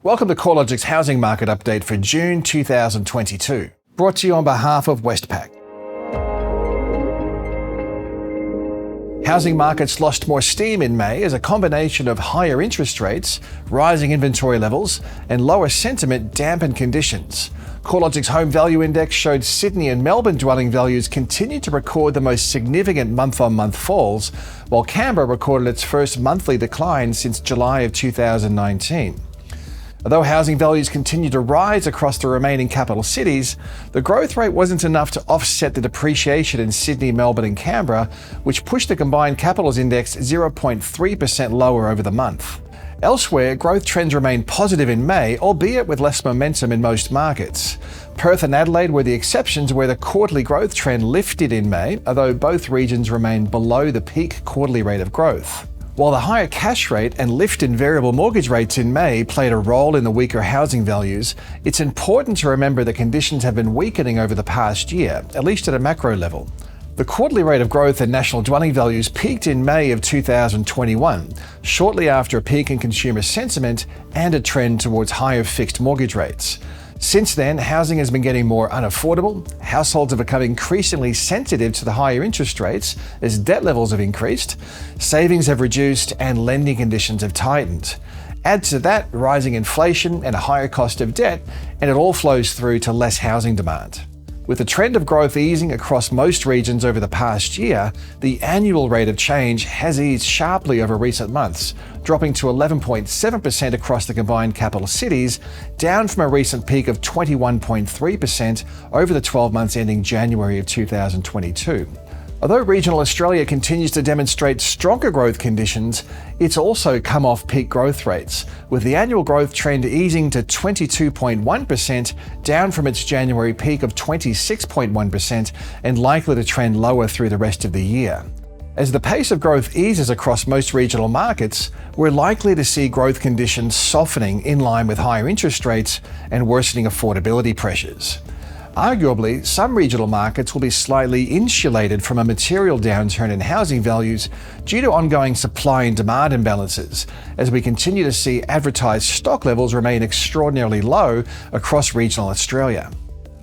Welcome to CoreLogic's housing market update for June 2022, brought to you on behalf of Westpac. Housing markets lost more steam in May as a combination of higher interest rates, rising inventory levels, and lower sentiment dampened conditions. CoreLogic's Home Value Index showed Sydney and Melbourne dwelling values continued to record the most significant month-on-month falls, while Canberra recorded its first monthly decline since July of 2019. Although housing values continue to rise across the remaining capital cities, the growth rate wasn't enough to offset the depreciation in Sydney, Melbourne and Canberra, which pushed the combined capitals index 0.3% lower over the month. Elsewhere, growth trends remained positive in May, albeit with less momentum in most markets. Perth and Adelaide were the exceptions where the quarterly growth trend lifted in May, although both regions remained below the peak quarterly rate of growth. While the higher cash rate and lift in variable mortgage rates in May played a role in the weaker housing values, it's important to remember that conditions have been weakening over the past year, at least at a macro level. The quarterly rate of growth in national dwelling values peaked in May of 2021, shortly after a peak in consumer sentiment and a trend towards higher fixed mortgage rates. Since then, housing has been getting more unaffordable, households have become increasingly sensitive to the higher interest rates as debt levels have increased, savings have reduced, and lending conditions have tightened. Add to that rising inflation and a higher cost of debt, and it all flows through to less housing demand. With the trend of growth easing across most regions over the past year, the annual rate of change has eased sharply over recent months, dropping to 11.7% across the combined capital cities, down from a recent peak of 21.3% over the 12 months ending January of 2022. Although regional Australia continues to demonstrate stronger growth conditions, it's also come off peak growth rates, with the annual growth trend easing to 22.1%, down from its January peak of 26.1% and likely to trend lower through the rest of the year. As the pace of growth eases across most regional markets, we're likely to see growth conditions softening in line with higher interest rates and worsening affordability pressures. Arguably, some regional markets will be slightly insulated from a material downturn in housing values due to ongoing supply and demand imbalances, as we continue to see advertised stock levels remain extraordinarily low across regional Australia.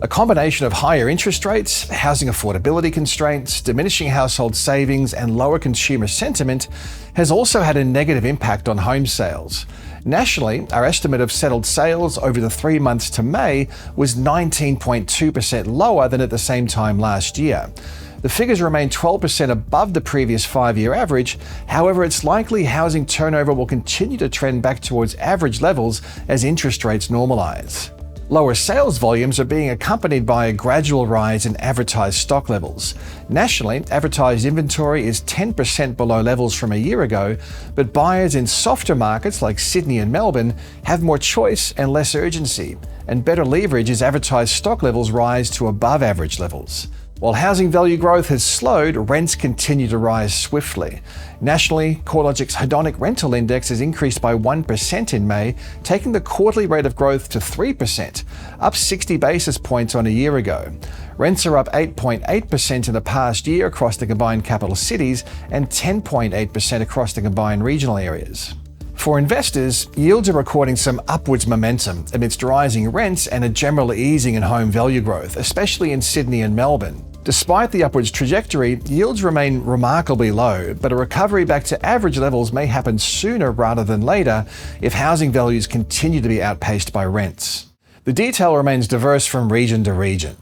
A combination of higher interest rates, housing affordability constraints, diminishing household savings, and lower consumer sentiment has also had a negative impact on home sales. Nationally, our estimate of settled sales over the 3 months to May was 19.2% lower than at the same time last year. The figures remain 12% above the previous 5-year average. However, it's likely housing turnover will continue to trend back towards average levels as interest rates normalise. Lower sales volumes are being accompanied by a gradual rise in advertised stock levels. Nationally, advertised inventory is 10% below levels from a year ago, but buyers in softer markets like Sydney and Melbourne have more choice and less urgency, and better leverage as advertised stock levels rise to above average levels. While housing value growth has slowed, rents continue to rise swiftly. Nationally, CoreLogic's hedonic rental index has increased by 1% in May, taking the quarterly rate of growth to 3%, up 60 basis points on a year ago. Rents are up 8.8% in the past year across the combined capital cities and 10.8% across the combined regional areas. For investors, yields are recording some upwards momentum amidst rising rents and a general easing in home value growth, especially in Sydney and Melbourne. Despite the upwards trajectory, yields remain remarkably low, but a recovery back to average levels may happen sooner rather than later if housing values continue to be outpaced by rents. The detail remains diverse from region to region.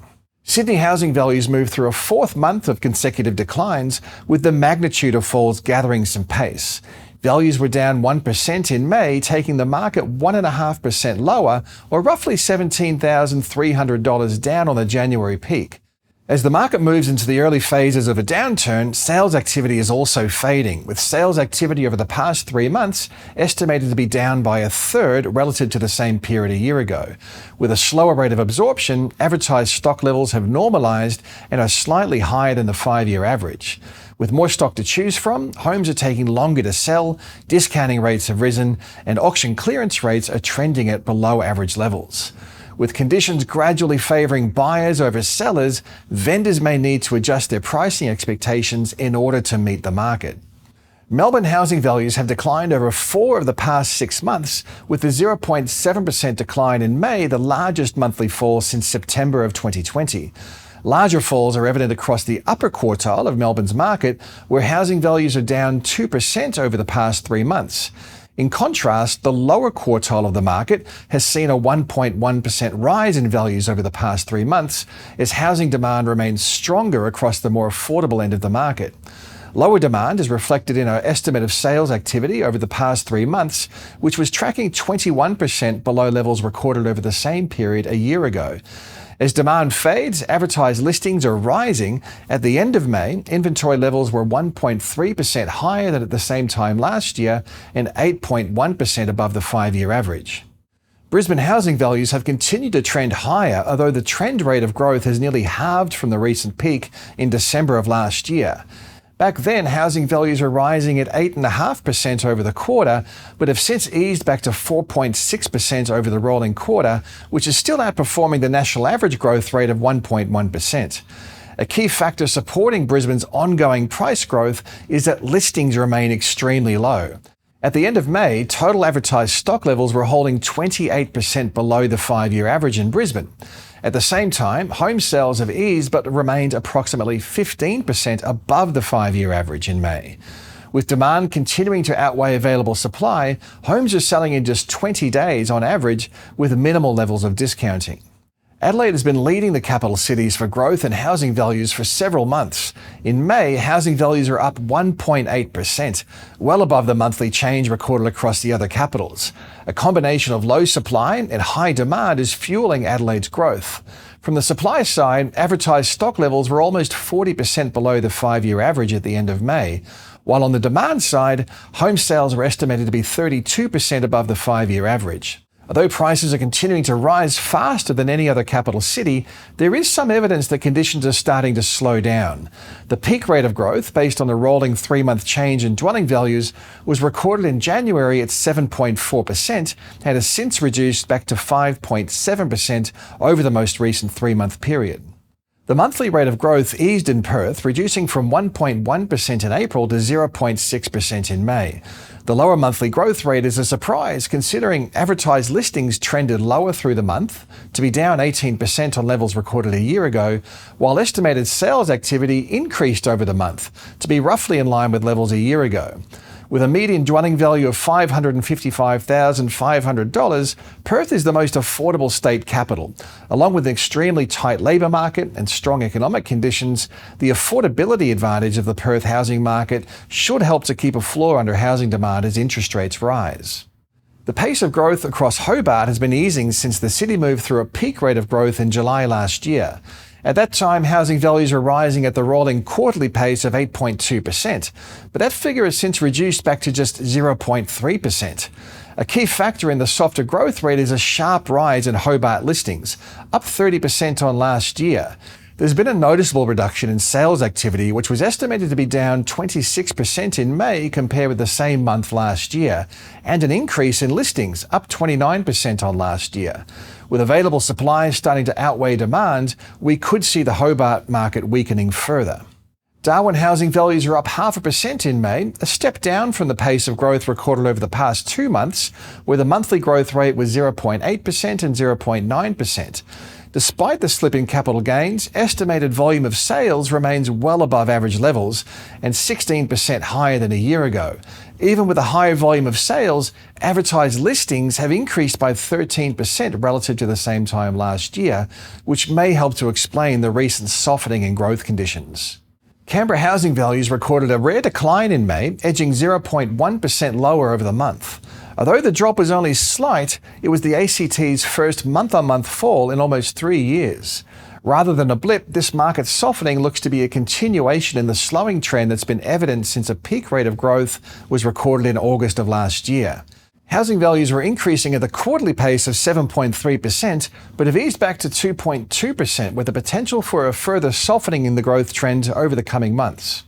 Sydney housing values moved through a 4th month of consecutive declines, with the magnitude of falls gathering some pace. Values were down 1% in May, taking the market 1.5% lower, or roughly $17,300 down on the January peak. As the market moves into the early phases of a downturn, sales activity is also fading, with sales activity over the past 3 months estimated to be down by a third relative to the same period a year ago. With a slower rate of absorption, advertised stock levels have normalised and are slightly higher than the 5-year average. With more stock to choose from, homes are taking longer to sell, discounting rates have risen, and auction clearance rates are trending at below average levels. With conditions gradually favouring buyers over sellers, vendors may need to adjust their pricing expectations in order to meet the market. Melbourne housing values have declined over 4 of the past 6 months, with the 0.7% decline in May the largest monthly fall since September of 2020. Larger falls are evident across the upper quartile of Melbourne's market, where housing values are down 2% over the past 3 months. In contrast, the lower quartile of the market has seen a 1.1% rise in values over the past 3 months, as housing demand remains stronger across the more affordable end of the market. Lower demand is reflected in our estimate of sales activity over the past 3 months, which was tracking 21% below levels recorded over the same period a year ago. As demand fades, advertised listings are rising. At the end of May, inventory levels were 1.3% higher than at the same time last year and 8.1% above the 5-year average. Brisbane housing values have continued to trend higher, although the trend rate of growth has nearly halved from the recent peak in December of last year. Back then, housing values were rising at 8.5% over the quarter, but have since eased back to 4.6% over the rolling quarter, which is still outperforming the national average growth rate of 1.1%. A key factor supporting Brisbane's ongoing price growth is that listings remain extremely low. At the end of May, total advertised stock levels were holding 28% below the 5-year average in Brisbane. At the same time, home sales have eased but remained approximately 15% above the 5-year average in May. With demand continuing to outweigh available supply, homes are selling in just 20 days on average, with minimal levels of discounting. Adelaide has been leading the capital cities for growth and housing values for several months. In May, housing values are up 1.8%, well above the monthly change recorded across the other capitals. A combination of low supply and high demand is fueling Adelaide's growth. From the supply side, advertised stock levels were almost 40% below the 5-year average at the end of May, while on the demand side, home sales are estimated to be 32% above the 5-year average. Although prices are continuing to rise faster than any other capital city, there is some evidence that conditions are starting to slow down. The peak rate of growth, based on the rolling 3-month change in dwelling values, was recorded in January at 7.4% and has since reduced back to 5.7% over the most recent 3-month period. The monthly rate of growth eased in Perth, reducing from 1.1% in April to 0.6% in May. The lower monthly growth rate is a surprise, considering advertised listings trended lower through the month, to be down 18% on levels recorded a year ago, while estimated sales activity increased over the month, to be roughly in line with levels a year ago. With a median dwelling value of $555,500, Perth is the most affordable state capital. Along with an extremely tight labour market and strong economic conditions, the affordability advantage of the Perth housing market should help to keep a floor under housing demand as interest rates rise. The pace of growth across Hobart has been easing since the city moved through a peak rate of growth in July last year. At that time, housing values were rising at the rolling quarterly pace of 8.2%, but that figure has since reduced back to just 0.3%. A key factor in the softer growth rate is a sharp rise in Hobart listings, up 30% on last year. There's been a noticeable reduction in sales activity, which was estimated to be down 26% in May compared with the same month last year, and an increase in listings, up 29% on last year. With available supply starting to outweigh demand, we could see the Hobart market weakening further. Darwin housing values are up 0.5% in May, a step down from the pace of growth recorded over the past 2 months, where the monthly growth rate was 0.8% and 0.9%. Despite the slip in capital gains, estimated volume of sales remains well above average levels and 16% higher than a year ago. Even with a higher volume of sales, advertised listings have increased by 13% relative to the same time last year, which may help to explain the recent softening in growth conditions. Canberra housing values recorded a rare decline in May, edging 0.1% lower over the month. Although the drop was only slight, it was the ACT's first month-on-month fall in almost 3 years. Rather than a blip, this market softening looks to be a continuation in the slowing trend that's been evident since a peak rate of growth was recorded in August of last year. Housing values were increasing at the quarterly pace of 7.3%, but have eased back to 2.2%, with the potential for a further softening in the growth trend over the coming months.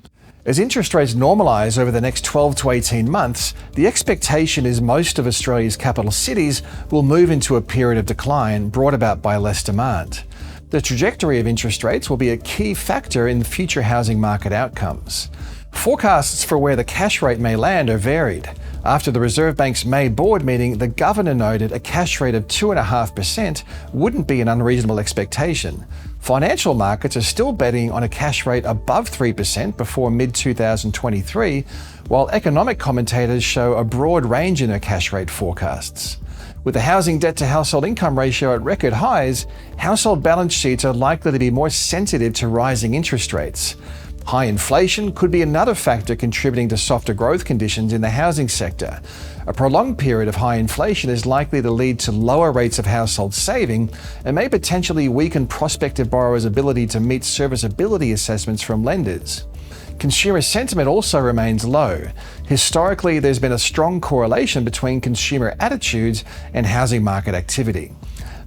As interest rates normalise over the next 12 to 18 months, the expectation is most of Australia's capital cities will move into a period of decline brought about by less demand. The trajectory of interest rates will be a key factor in future housing market outcomes. Forecasts for where the cash rate may land are varied. After the Reserve Bank's May board meeting, the governor noted a cash rate of 2.5% wouldn't be an unreasonable expectation. Financial markets are still betting on a cash rate above 3% before mid-2023, while economic commentators show a broad range in their cash rate forecasts. With the housing debt to household income ratio at record highs, household balance sheets are likely to be more sensitive to rising interest rates. High inflation could be another factor contributing to softer growth conditions in the housing sector. A prolonged period of high inflation is likely to lead to lower rates of household saving and may potentially weaken prospective borrowers' ability to meet serviceability assessments from lenders. Consumer sentiment also remains low. Historically, there's been a strong correlation between consumer attitudes and housing market activity.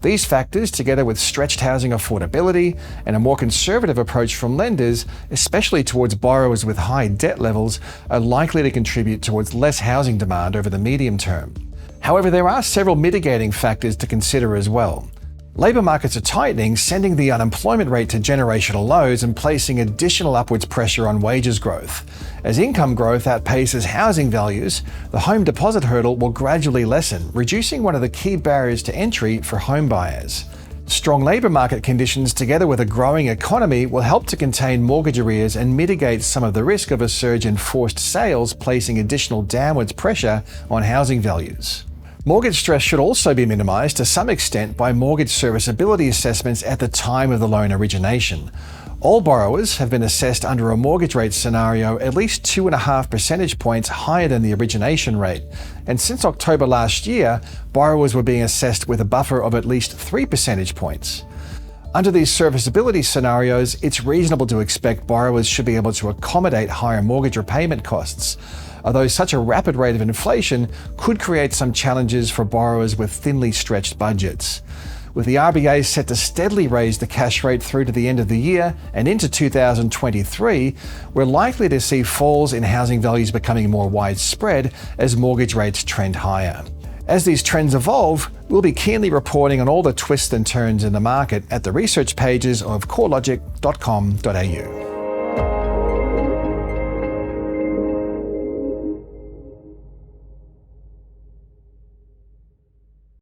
These factors, together with stretched housing affordability and a more conservative approach from lenders, especially towards borrowers with high debt levels, are likely to contribute towards less housing demand over the medium term. However, there are several mitigating factors to consider as well. Labour markets are tightening, sending the unemployment rate to generational lows and placing additional upwards pressure on wages growth. As income growth outpaces housing values, the home deposit hurdle will gradually lessen, reducing one of the key barriers to entry for home buyers. Strong labour market conditions together with a growing economy will help to contain mortgage arrears and mitigate some of the risk of a surge in forced sales, placing additional downwards pressure on housing values. Mortgage stress should also be minimised to some extent by mortgage serviceability assessments at the time of the loan origination. All borrowers have been assessed under a mortgage rate scenario at least 2.5 percentage points higher than the origination rate. And since October last year, borrowers were being assessed with a buffer of at least 3 percentage points. Under these serviceability scenarios, it's reasonable to expect borrowers should be able to accommodate higher mortgage repayment costs, although such a rapid rate of inflation could create some challenges for borrowers with thinly stretched budgets. With the RBA set to steadily raise the cash rate through to the end of the year and into 2023, we're likely to see falls in housing values becoming more widespread as mortgage rates trend higher. As these trends evolve, we'll be keenly reporting on all the twists and turns in the market at the research pages of CoreLogic.com.au.